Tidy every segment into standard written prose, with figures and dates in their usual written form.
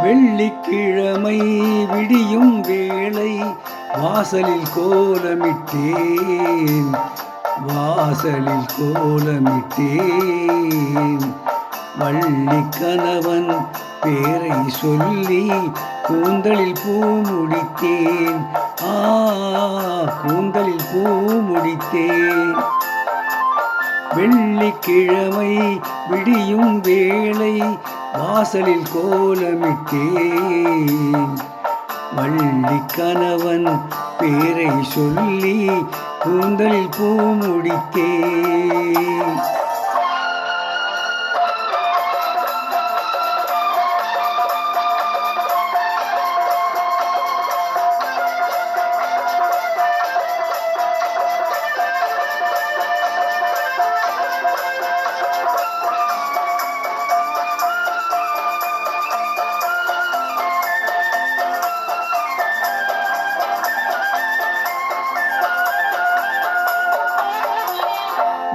வெள்ளிக்கிழமை விடியும் வேளை வாசலில் கோலமிட்டேன், வாசலில் கோலமிட்டேன். வள்ளி கணவன் பேரை சொல்லி கூந்தலில் பூ முடித்தேன், கூந்தலில் பூ முடித்தேன். வெள்ளிக்கிழமை விடியும் வேளை வாசலில் கோலமிட்டேன், வள்ளி கணவன் பேரை சொல்லி கூந்தலில் பூ முடித்தேன்.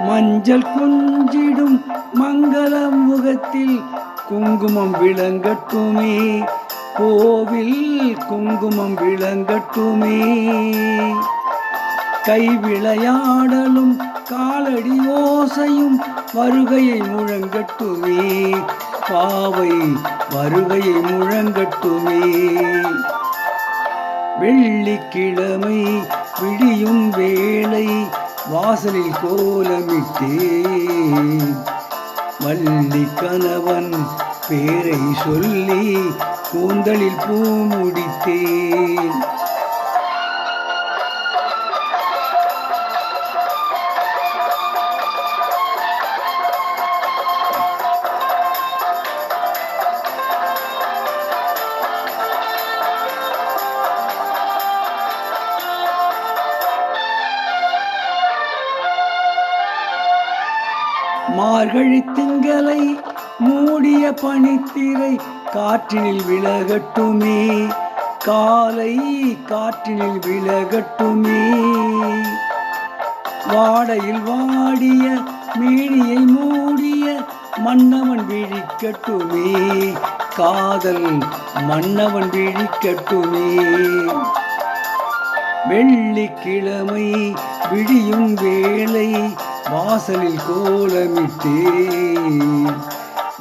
மஞ்சள் கொஞ்சிடும் மங்கள முகத்தில் குங்குமம் விளங்கட்டுமே, கோவில் குங்குமம் விளங்கட்டுமே. கை விளையாடலும் காலடி ஓசையும் வருகையை முழங்கட்டுமே, பாவை வருகையை முழங்கட்டுமே. வெள்ளிக்கிழமை விடியும் வேளை வாசலில் கோலமிட்டேன், வள்ளி கணவன் பேரை சொல்லி கூந்தலில் பூ முடித்தேன். மார்கழி திங்களை மூடிய பனித்திரை காற்றினில் விலகட்டுமே, காலை காற்றினில் விலகட்டுமே. வாடையில் வாடிய மேனியை மூடிய மன்னவன் விழிக்கட்டுமே, காதல் மன்னவன் விழிக்கட்டுமே. வெள்ளிக்கிழமை விடியும் வேளை வாசலில் கோலமிட்டேன்,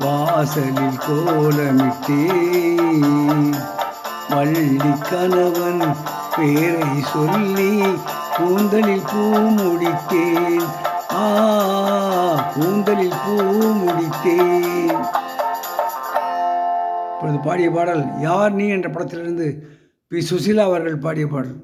வாசலில் கோலமிட்டேன். வள்ளி கணவன் பேரை சொல்லி கூந்தலில் பூ முடித்தேன், கூந்தலில் பூ முடித்தேன். இப்பொழுது பாடிய பாடல் யார் நீ என்ற படத்திலிருந்து பி. சுசீலா அவர்கள் பாடிய பாடல்.